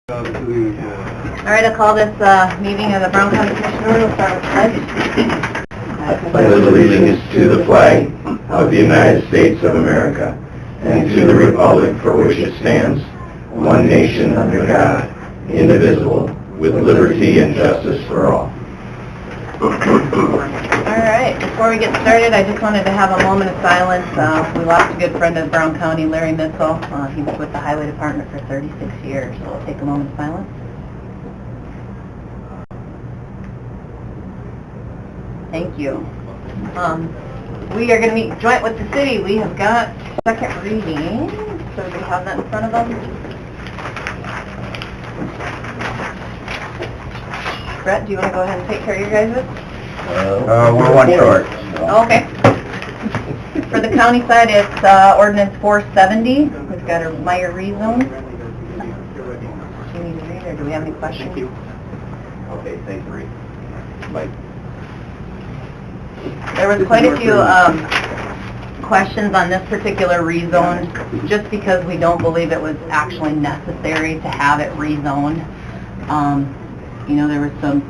All right, I'll call this meeting of the Brown County Commissioners. We'll start with the pledge. I pledge allegiance to the flag of the United States of America and to the republic for which it stands, one nation under God, indivisible, with liberty and justice for all. All right, before we get started, I just wanted to have a moment of silence. We lost a good friend of Brown County, Larry Mitchell. He was with the Highway Department for 36 years, so we'll take a moment of silence. Thank you. We are going to meet joint with the city. We have got second reading, so we have that in front of us. Brett, do you want to go ahead and take care of your guys'? We're one short. Okay. For the county side, it's ordinance 470. We've got a Meyer rezone. Do you need to read, or do we have any questions? Okay, thanks, Marie. Mike. There was quite a few questions on this particular rezone, just because we don't believe it was actually necessary to have it rezoned. You know, there was some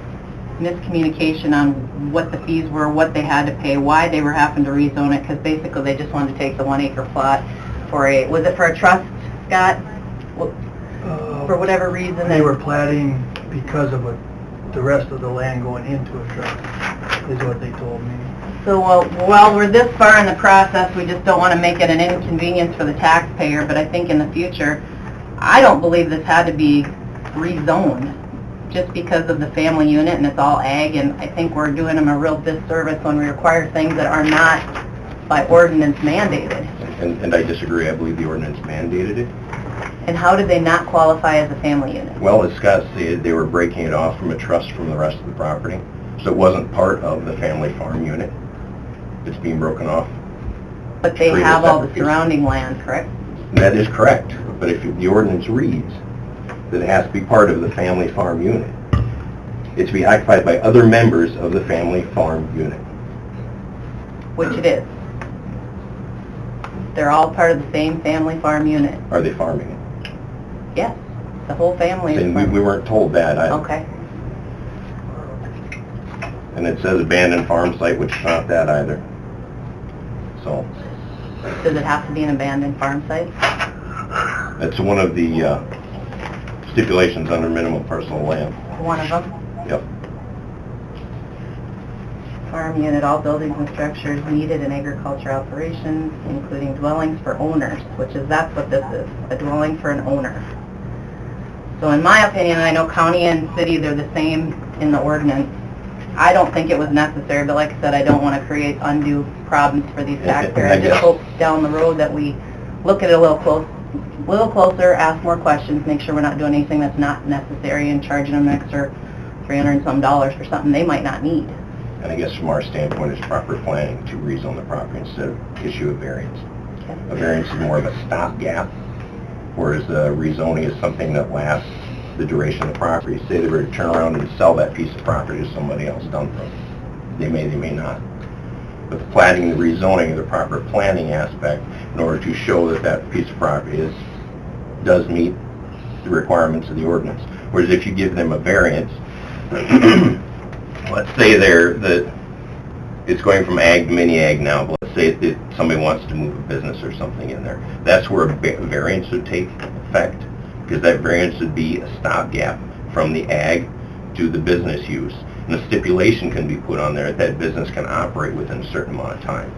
miscommunication on what the fees were, what they had to pay, why they were having to rezone it, because basically they just wanted to take the 1 acre plot for a, was it for a trust, Scott? For whatever reason. They were platting because of the rest of the land going into a trust, is what they told me. So while we're this far in the process, we just don't want to make it an inconvenience for the taxpayer, but I think in the future, I don't believe this had to be rezoned just because of the family unit and it's all ag, and I think we're doing them a real disservice when we require things that are not by ordinance mandated. And I disagree. I believe the ordinance mandated it. And how did they not qualify as a family unit? Well, as Scott said, they were breaking it off from a trust from the rest of the property, so it wasn't part of the family farm unit. It's being broken off. But they have all the surrounding land, correct? That is correct, but if the ordinance reads that it has to be part of the family farm unit, it's to be occupied by other members of the family farm unit. Which it is. They're all part of the same family farm unit. Are they farming it? Yes, the whole family is And farming. we weren't told that either. Okay. And it says abandoned farm site, which is not that either. So, Does it have to be an abandoned farm site? that's one of the stipulations under minimum personal land. One of them? Yep. Farm unit, all buildings and structures needed in agriculture operations, including dwellings for owners, which is, that's what this is, a dwelling for an owner. So in my opinion, I know county and city, they're the same in the ordinance. I don't think it was necessary, but like I said, I don't want to create undue problems for these taxpayers. I just hope down the road that we look at it a little closer, ask more questions, make sure we're not doing anything that's not necessary and charging them an extra $300 and some for something they might not need. And I guess from our standpoint, it's proper planning to rezone the property instead of issue a variance. Okay. A variance is more of a stopgap, whereas rezoning is something that lasts the duration of the property. Say they were to turn around and sell that piece of property to somebody else done for them. They may not. But the planning and rezoning are the proper planning aspect in order to show that that piece of property does meet the requirements of the ordinance. Whereas if you give them a variance, let's say it's going from ag to mini-ag now, but let's say that somebody wants to move a business or something in there. That's where a variance would take effect, because that variance would be a stopgap from the ag to the business use. And a stipulation can be put on there that that business can operate within a certain amount of time.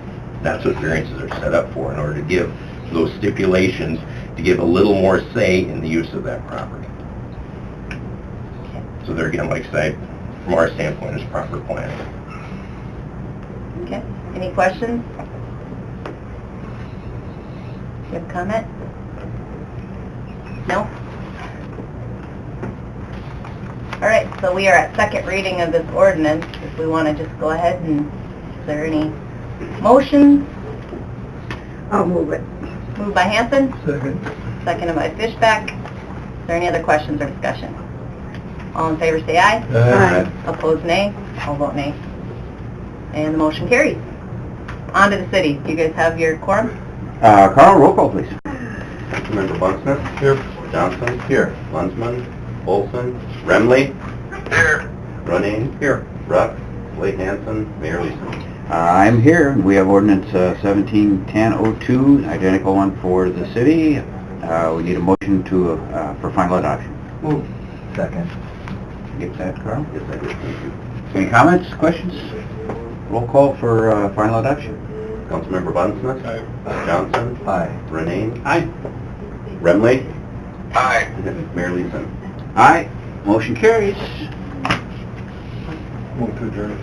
That's what variances are set up for, in order to give those stipulations, to give a little more say in the use of that property. So there again, like I say, from our standpoint, it's proper planning. Okay, any questions? You have a comment? No? All right, so we are at second reading of this ordinance. If we want to just go ahead and, is there any motions? I'll move it. Moved by Hanson, Second. seconded by Fishback. Is there any other questions or discussion? All in favor say aye. Aye. Opposed nay. I'll vote nay. And the motion carries. On to the city. Do you guys have your quorum? Carl, roll call, please. Councilmember Bundsmith? Here. Johnson? Here. Lunsman? Olson. Remley. Here. Running. Here. Ruck. Slade Hansen. Mayor Leeson. I'm here. We have ordinance 171002, identical one for the city. We need a motion to, for final adoption. Move. Second. Get that, Carl? Yes, I did. Thank you. Any comments, questions? Roll call for final adoption. Councilmember Bundsmith. Johnson. Aye. Renane. Aye. Remley. Aye. Mayor Leeson. Aye. Motion carries. Move to adjourn.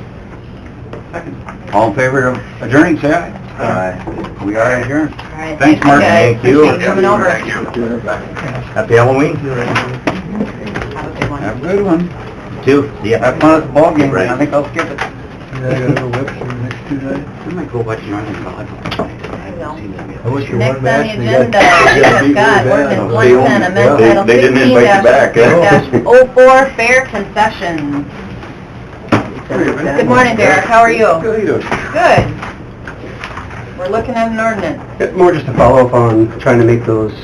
Second. All in favor of adjourning, say aye. Aye. We are adjourned. All right, Thanks, Mark. guys. Thank you. Appreciate you coming over. Happy Halloween. Have a good one. Have a good one. Two. See ya. Have fun at the ball game. Right. I think I'll skip it. Yeah, I gotta go Webster next Tuesday. I might go watch you on the I wish you Next won on match. the and you agenda, got- we have got ordinance They 110, amend they- title they didn't invite you back, huh? 16-04, fair concessions. Good morning, Derek, how are you? Good, how you doing? Good. We're looking at an ordinance. More just to follow up on trying to make those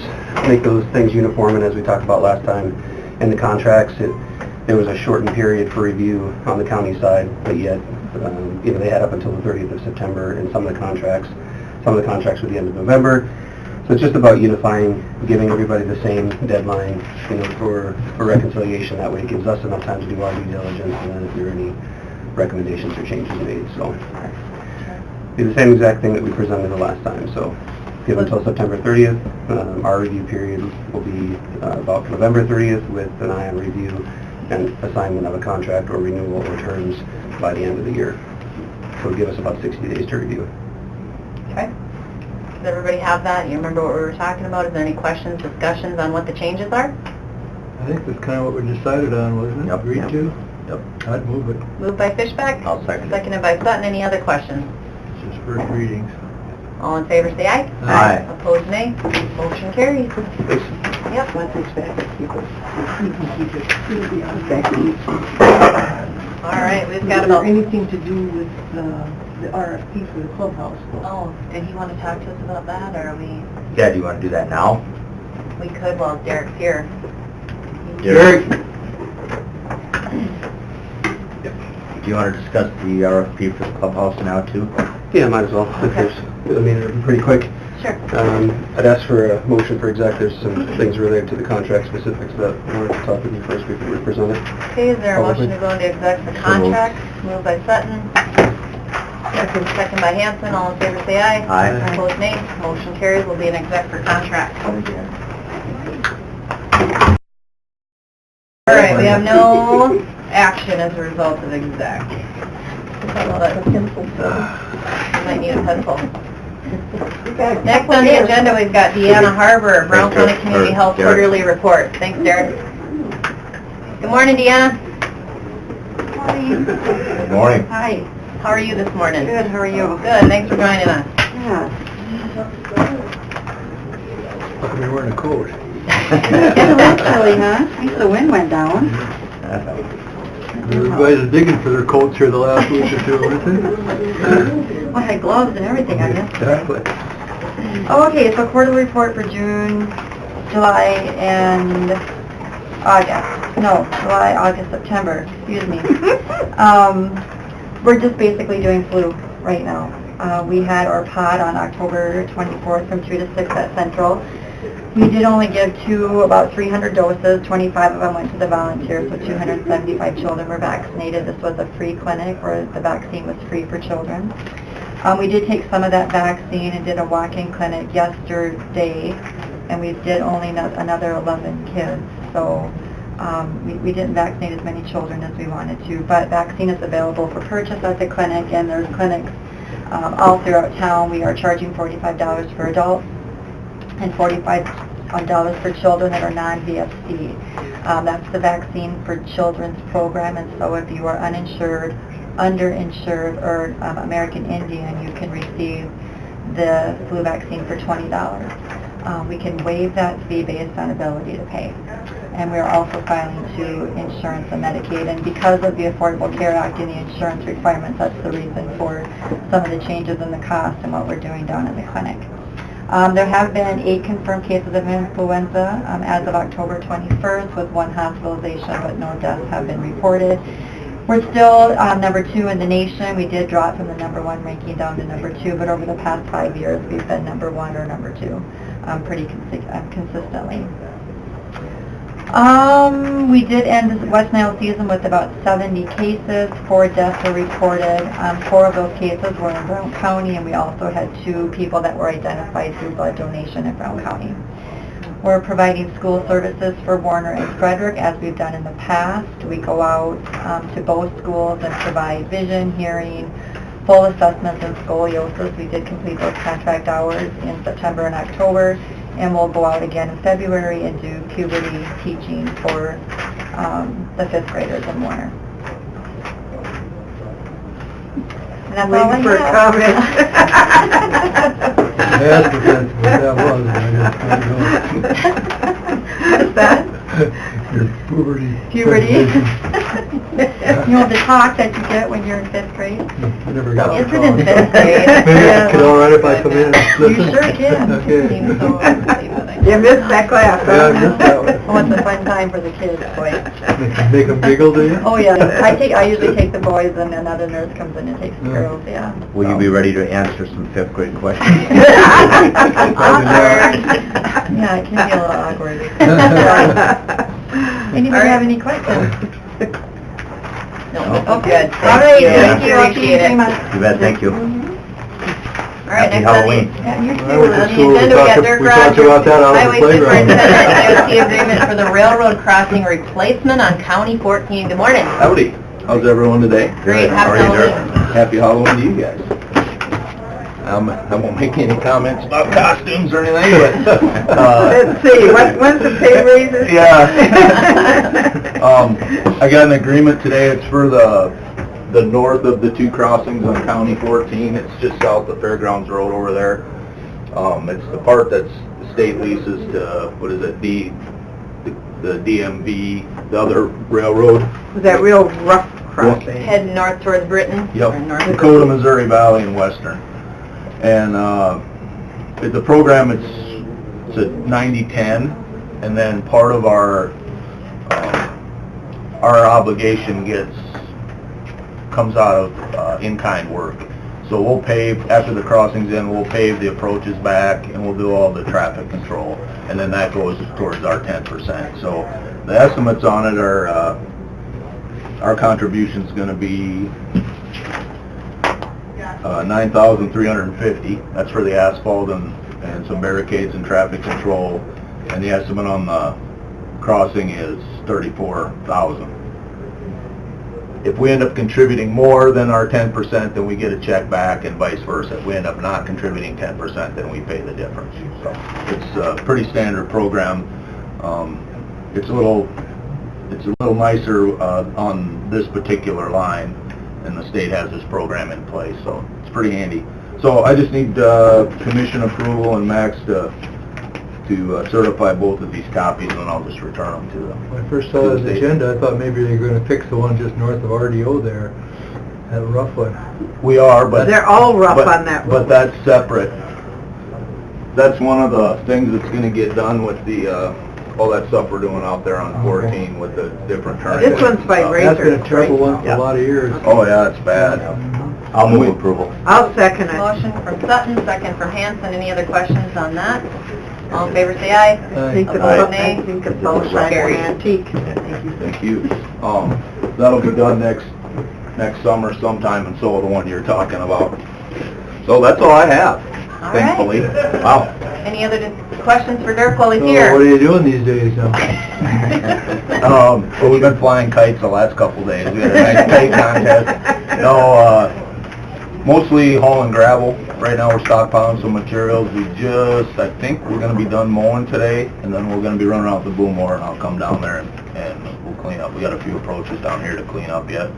things uniform, and as we talked about last time, in the contracts, there was a shortened period for review on the county side, but yet, they had up until the 30th of September in some of the contracts. Some of the contracts were the end of November. So it's just about unifying, giving everybody the same deadline, for reconciliation. That way it gives us enough time to do our due diligence, and then if there are any recommendations or changes made, so. Be the same exact thing that we presented the last time, so give until September 30th. Our review period will be about November 30th with an eye on review and assignment of a contract or renewal or terms by the end of the year. So it'll give us about 60 days to review. Okay. Does everybody have that? You remember what we were talking about? Is there any questions, discussions on what the changes are? I think that's kind of what we decided on, wasn't it? Yep. Agreed to? Yep. I'd move it. Moved by Fishback? I'll second it. Seconded by Sutton. Any other questions? It's just first readings. All in favor, say aye. Aye. Opposed, nay. Motion carries. Yep. Once it's back, keep it. You can keep it. It'll be on back. All right, we've got Is there about... anything to do with the RFP for the clubhouse? Oh, did he want to talk to us about that, or are we... Yeah, do you want to do that now? We could while Derek's here. Derek? Do you want to discuss the RFP for the clubhouse now, too? Yeah, might as well. Okay. It'll be pretty quick. Sure. I'd ask for a motion for exec. There's some things related to the contract specifics that I wanted to talk with you first before we present it. Okay, is there a motion to go into exec for contracts? Moved by Sutton. Second by Hanson. All in favor, say aye. Aye. Opposed, nay. Motion carries. Will be an exec for contracts. All right, we have no action as a result of exec. You might need a pencil. Next on the agenda, we've got Deanna Harbor, Brown County Community Health Derek. Quarterly Report. Thanks, Derek. Good morning, Deanna. Hi. Good morning. Hi. How are you this morning? Good, how are you? Good, thanks for joining us. Yeah. How come you're wearing a coat? It's a little chilly, huh? At least the wind went down. Everybody's digging for their coats here the last week or two, isn't it? Well, I had gloves and everything, I guess. Exactly. Okay, so quarterly report for June, July, and August. No, July, August, September, excuse me. We're just basically doing flu right now. We had our pod on October 24th from 2 to 6 at Central. We did only give about 300 doses. 25 of them went to the volunteers, so 275 children were vaccinated. This was a free clinic where the vaccine was free for children. We did take some of that vaccine and did a walk-in clinic yesterday, and we did only another 11 kids. So we didn't vaccinate as many children as we wanted to, but vaccine is available for purchase at the clinic, and there's clinics all throughout town. We are charging $45 for adults and $45 for children that are non-VFC. That's the Vaccine for Children's program, and so if you are uninsured, underinsured, or American Indian, you can receive the flu vaccine for $20. We can waive that fee based on ability to pay. And we are also filing to insurance and Medicaid, and because of the Affordable Care Act and the insurance requirements, that's the reason for some of the changes in the cost and what we're doing down in the clinic. There have been 8 confirmed cases of influenza as of October 21st, with 1 hospitalization, but no deaths have been reported. We're still number 2 in the nation. We did drop from the number 1 ranking down to number 2, but over the past 5 years, we've been number 1 or number 2 pretty consistently. We did end the West Nile season with about 70 cases. 4 deaths were reported. 4 of those cases were in Brown County, and we also had 2 people that were identified through blood donation in Brown County. We're providing school services for Warner and Frederick, as we've done in the past. We go out to both schools and provide vision, hearing, full assessments, and scoliosis. We did complete those contract hours in September and October, and we'll go out again in February and do puberty teaching for the 5th graders in Warner. And that's all I Waiting for a have. I asked if that's what that was, and I just What's that? Your puberty. Puberty? You know, the talk that you get when you're in 5th grade? I never got Is the it in call. 5th grade? Maybe Yeah. it's all right if I come in and You listen? sure can. Okay. You missed that class, huh? Yeah, I missed that one. Oh, it's a fun time for the kids, boy. Make them giggle, do you? Oh, yeah. I usually take the boys, and another nurse comes in and takes the girls, yeah. Will you be ready to answer some 5th grade questions? Awkward. Yeah, it can be a little awkward. Anybody have any questions? No, Okay. good. All right, Yeah. thank you. I'll see you in 3 months. You bet, thank you. All right, Happy next on the, Halloween. Yeah, you I too. went to on the school, we agenda, we got talked- Dirk we talked Rogers, about that out on the Highway playground. Superintendent, DOT agreement for the railroad crossing replacement on County 14. Good morning. Howdy. How's everyone today? Great, How happy are you, Dirk? Halloween. Happy Halloween to you guys. I won't make any comments about costumes or anything, but, Let's see, when's the pay raises? yeah. I got an agreement today. It's for the north of the 2 crossings on County 14. It's just south of Fairgrounds Road over there. It's the part that's the state leases to, what is it, the DMV, the other railroad. Was that real rough crossing? Heading north towards Britain. or Yep, north- Dakota, Missouri Valley, and Western. And the program, it's a 90-10, and then part of our obligation comes out of in-kind work. So we'll pave, after the crossing's in, we'll pave the approaches back, and we'll do all the traffic control, and then that goes towards our 10%. So the estimates on it are, our contribution's gonna be $9,350. That's for the asphalt and some barricades and traffic control. And the estimate on the crossing is $34,000. If we end up contributing more than our 10%, then we get a check back, and vice versa. If we end up not contributing 10%, then we pay the difference. So it's a pretty standard program. It's a little nicer on this particular line, and the state has this program in place, so it's pretty handy. So I just need commission approval and Max to certify both of these copies, and I'll just return them to them. When I first saw this agenda, I thought maybe they were gonna fix the one just north of RDO there, that rough one. We are, but... They're all rough but- on that But road. that's separate. That's one of the things that's gonna get done with the, all that stuff we're doing out there on 14 with the different turning. This one's by lanes. That's been a trouble one for a lot of years. Oh, yeah, it's bad. I'll move approval. I'll second it. Motion from Sutton, second from Hanson. Any other questions on that? All in favor, say aye. Aye. Opposed, nay. Carried. antique. Thank you. That'll be done next summer sometime, and so will the one you're talking about. So that's all I have, All thankfully. right. Wow. Any other questions for Dirk while he's So here? what are you doing these days now? Well, we've been flying kites the last couple days. We had a nice kite contest. No, mostly hauling gravel. Right now we're stockpiling some materials. I think we're gonna be done mowing today, and then we're gonna be running out the boom mower, and I'll come down there and we'll clean up. We got a few approaches down here to clean up yet.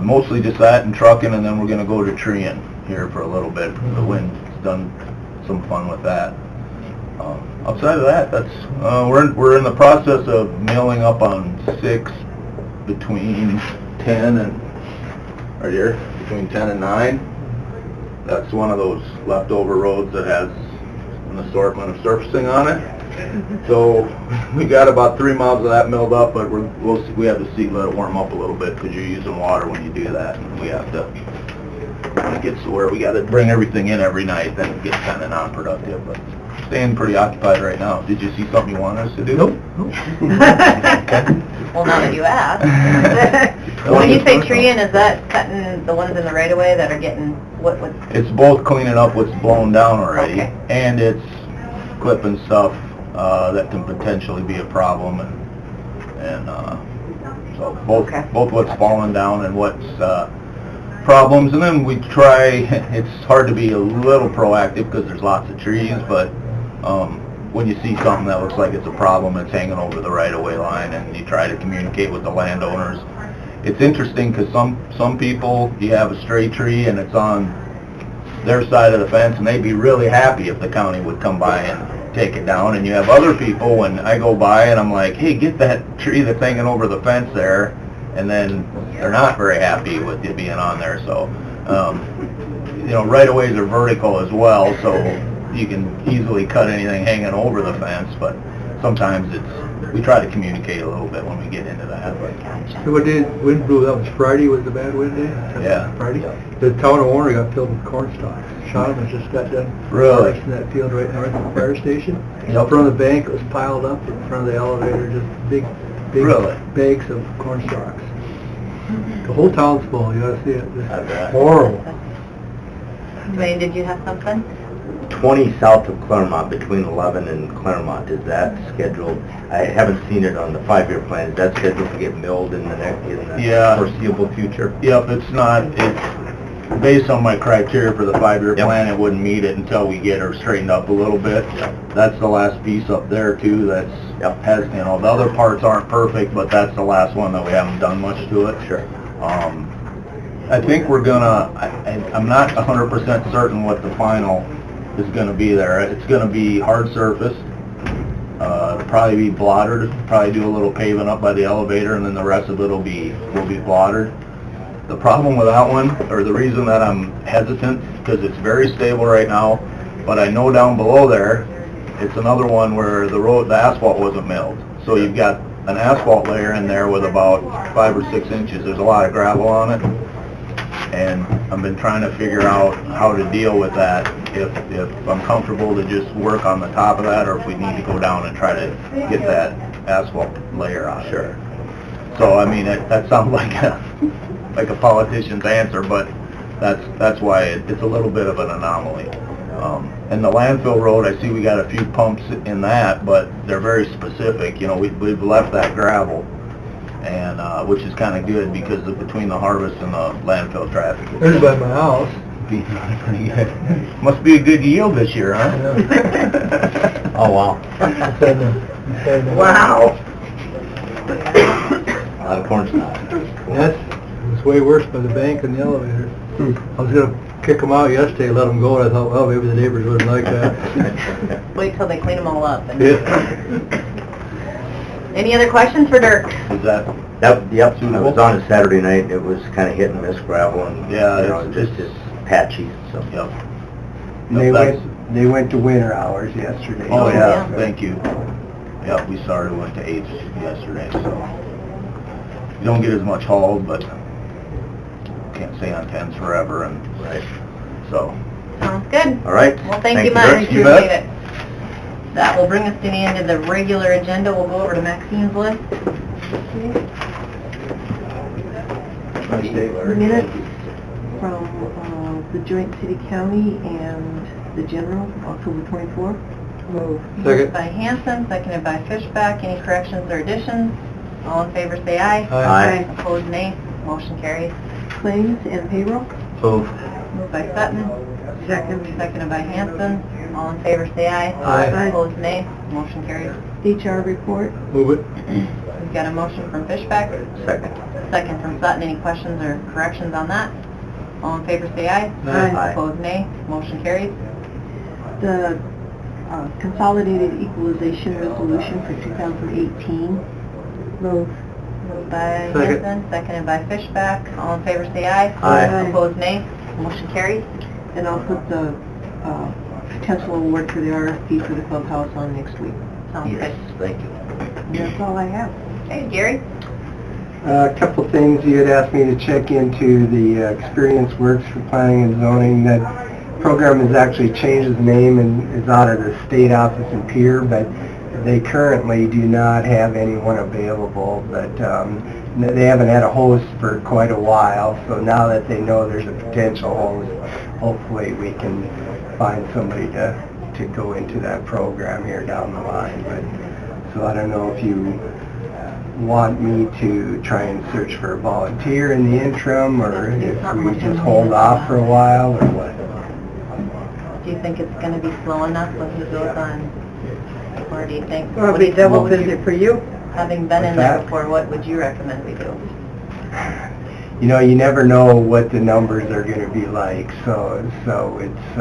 Mostly just that and trucking, and then we're gonna go to treeing here for a little bit. The wind's done some fun with that. Outside of that, that's, we're in the process of mailing up on 6 between 10 and, right here, between 10 and 9. That's one of those leftover roads that has an assortment of surfacing on it. So we got about 3 miles of that milled up, but we have to let it warm up a little bit because you're using water when you do that, and we have to, when it gets to where we got to bring everything in every night, then it gets kind of non-productive, but staying pretty occupied right now. Did you see something you wanted us to do? Nope. Well, now that you ask. When you say treeing, is that cutting the ones in the right of way that are getting, what? It's both cleaning up what's blown down already, Okay. and it's clipping stuff that can potentially be a problem, and so both what's fallen down and what's problems, and then we try. It's hard to be a little proactive because there's lots of trees, but when you see something that looks like it's a problem, it's hanging over the right-of-way line, and you try to communicate with the landowners. It's interesting because some people, you have a stray tree and it's on their side of the fence, and they'd be really happy if the county would come by and take it down, and you have other people, when I go by and I'm like, hey, get that tree that's hanging over the fence there, and then they're not very happy with it being on there, so, you know, right-of-ways are vertical as well, so you can easily cut anything hanging over the fence, but sometimes we try to communicate a little bit when we get into that, but. So what day, wind blew, that was Friday, was the bad wind day? Yeah. Friday? The town of Warner got filled with corn stalks. Sean has just got done. Really? harvesting that field right north of the fire station. Yep. In front of the bank, it was piled up in front of the elevator, just big Really? bags of corn stalks. The whole town's full, you ought to see it. It's I bet. horrible. Wayne, did you have something? 20 south of Claremont, between 11 and Claremont, is that scheduled? I haven't seen it on the 5-year plan. Is that scheduled to get milled in the Yeah. foreseeable future? Yep, it's based on my criteria for the 5-year Yep. plan, it wouldn't meet it until we get her straightened up a little bit. That's the last piece up there too, the other parts aren't perfect, but that's the last one that we haven't done much to it. Sure. I think we're gonna, I'm not 100% certain what the final is gonna be there. It's gonna be hard surfaced, probably be blottered, probably do a little paving up by the elevator, and then the rest of it will be blottered. The problem with that one, or the reason that I'm hesitant, because it's very stable right now, but I know down below there, it's another one where the asphalt wasn't milled. So you've got an asphalt layer in there with about 5 or 6 inches. There's a lot of gravel on it. And I've been trying to figure out how to deal with that, if I'm comfortable to just work on the top of that, or if we need to go down and try to get that asphalt layer on. Sure. So, I mean, that sounds like a politician's answer, but that's why it's a little bit of an anomaly. And the landfill road, I see we got a few pumps in that, but they're very specific. You know, we've left that gravel, and which is kind of good because between the harvest and the landfill traffic. There's by my house. Must be a good yield this year, huh? Oh, wow. Wow. A lot of corn stalks. It's way worse by the bank and the elevator. I was gonna kick them out yesterday, let them go, and I thought, well, maybe the neighbors wouldn't like that. Wait till they clean them all up. And Yeah. Any other questions for Dirk? Is that? Yep, I was on it Saturday night. It was kind of hit and miss gravel, and, Yeah, you know, it's just patchy, so. Yep. They went to winter hours yesterday. Oh, yeah, Yeah. thank you. Yep, we went to 8 yesterday, so. You don't get as much hauled, but can't stay on 10s forever, and, Right. so. Sounds good. All right. Well, thank you Dirk. much. You bet. Appreciate it. That will bring us to the end of the regular agenda. We'll go over to Maxine's list. Minutes from the joint city-county and the general, October 24th. Moved Second. by Hanson, seconded by Fishback. Any corrections or additions? All in favor say aye. Aye. Opposed, nay. Motion carries. Claims and payroll. Move. Moved by Sutton. Seconded by Hanson. All in favor say aye. Aye. Opposed, nay. Motion carries. HR report. Move it. We've got a motion from Fishback, Second. second from Sutton. Any questions or corrections on that? All in favor say aye. Aye. Opposed, nay. Motion carries. The consolidated equalization resolution for 2018. Moved by Second. Hanson, seconded by Fishback. All in favor say aye. Aye. Opposed, nay. Motion carries. And I'll put the potential award for the RFP for the clubhouse on next week. Sounds Yes, good. thank you. That's all I have. Okay, Gary? A couple things, you had asked me to check into the Experience Works for Planning and Zoning. That program has actually changed its name and is out of the state office in Pier, but they currently do not have anyone available. But they haven't had a host for quite a while, so now that they know there's a potential host, hopefully we can find somebody to go into that program here down the line. But so I don't know if you want me to try and search for a volunteer in the interim, or if we just hold off for a while, or what? Do you think it's going to be slow enough when he goes on? Or do you think... Well, what do it'll be you- double what would busy you- for you. Having been in What's there that? before, what would you recommend we do? You know, you never know what the numbers are going to be like, so it's,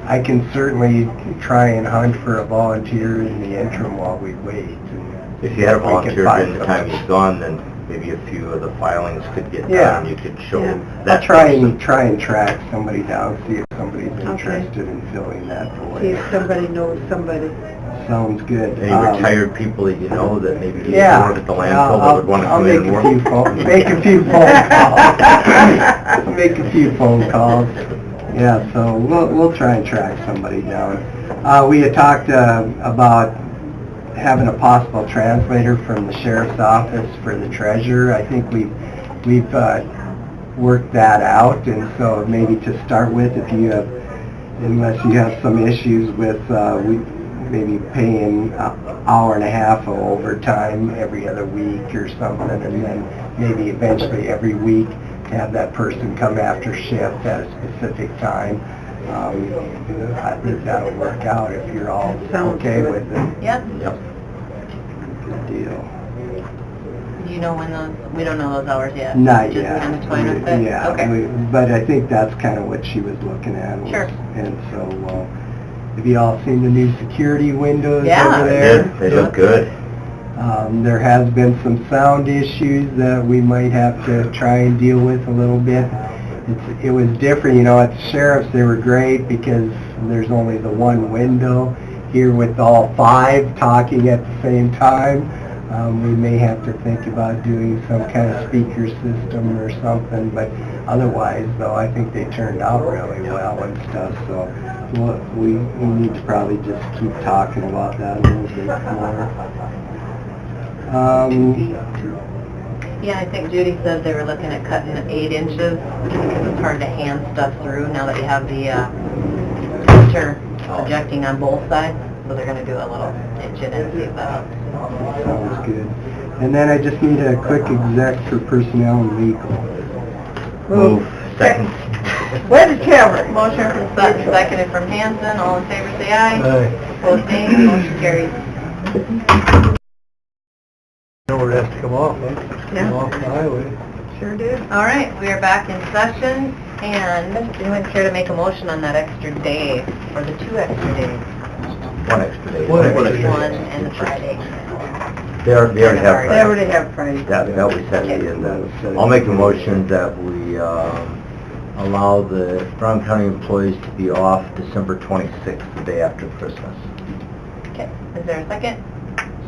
I can certainly try and hunt for a volunteer in the interim while we wait. and If you had a we can volunteer find during the time somebody. he's gone, then maybe a few of the filings could get Yeah. done, you could show Yeah. that I'll try person. and track somebody down, see if somebody's interested in filling that See void. if somebody knows somebody. Sounds good. Any retired people that you know that maybe used to Yeah. work at the landfill that would want to I'll come in and make work? a few phone, make a few phone calls. Make a few phone calls. Yeah, so we'll try and track somebody down. We had talked about having a possible translator from the sheriff's office for the treasurer. I think we've worked that out, and so maybe to start with, if you have, unless you have some issues with maybe paying an hour and a half of overtime every other week or something, and then maybe eventually every week have that person come after shift at a specific time. I think that'll work out if you're all Sounds okay good. with it. Yep. Yep. Good deal. Do you know when those... We don't know those hours yet? Not Just yet. kind of toying with it? Yeah, Okay. but I think that's kind of what she was looking at. was- Sure. And so, have you all seen the new security windows Yeah. over They there? did, they look good. There has been some sound issues that we might have to try and deal with a little bit. It was different, you know, at the sheriff's they were great because there's only the one window. Here with all five talking at the same time, we may have to think about doing some kind of speaker system or something, but otherwise though, I think they turned out really well and stuff, so we need to probably just keep talking about that a little bit more. Yeah, I think Judy said they were looking at cutting 8 inches because it's hard to hand stuff through now that you have the printer projecting on both sides. So they're going to do a little inch in and see if that helps. Sounds good. And then I just need a quick exec for personnel and legal. Move. Second. Where's the camera? Motion from Sutton, seconded from Hanson. All in favor, say aye. Aye. Opposed, nay. Motion carries. Know where it has to come off, huh? Yeah. Come off the highway. Sure did. All right, we are back in session, and anyone care to make a motion on that extra day, or the 2 extra days? One extra day. One extra day. One and the Friday. They already have They Friday. already have Friday. That we set the agenda. I'll make a motion that we allow the Brown County employees to be off December 26th, the day after Christmas. Okay, is there a second?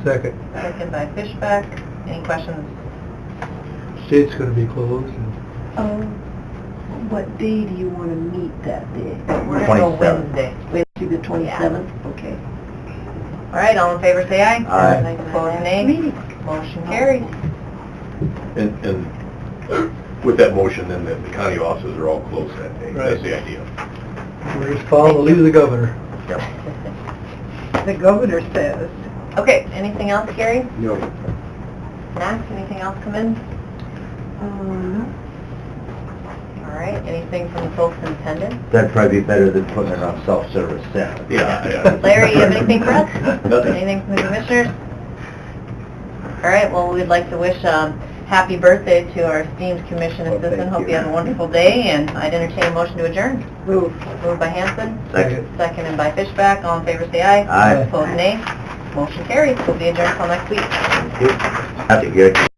Second. Second by Fishback. Any questions? State's gonna be closed. and- What day do you want to meet that day? We're going to go 27th. Wednesday. Wednesday, the 27th? Okay. All right, all in favor, say aye. Aye. Opposed, nay. Motion carries. And with that motion, then the county offices are all closed that day. That's the idea. We're just following the lead of the governor. Yep. The governor says. Okay, anything else, Gary? No. Max, anything else come in? All right, anything from the folks in attendance? That'd probably be better than putting it on self-service then. Yeah. Larry, you have anything for us? Nothing. Anything from the commissioners? All right, well, we'd like to wish happy birthday to our esteemed commission Well, assistant. thank Hope you. you have a wonderful day, and I'd entertain a motion to adjourn. Move. Moved by Hanson, Second. seconded by Fishback. All in favor, say aye. Aye. Opposed, nay. Motion carries. We'll be adjourned till next week. Thank you. Have to get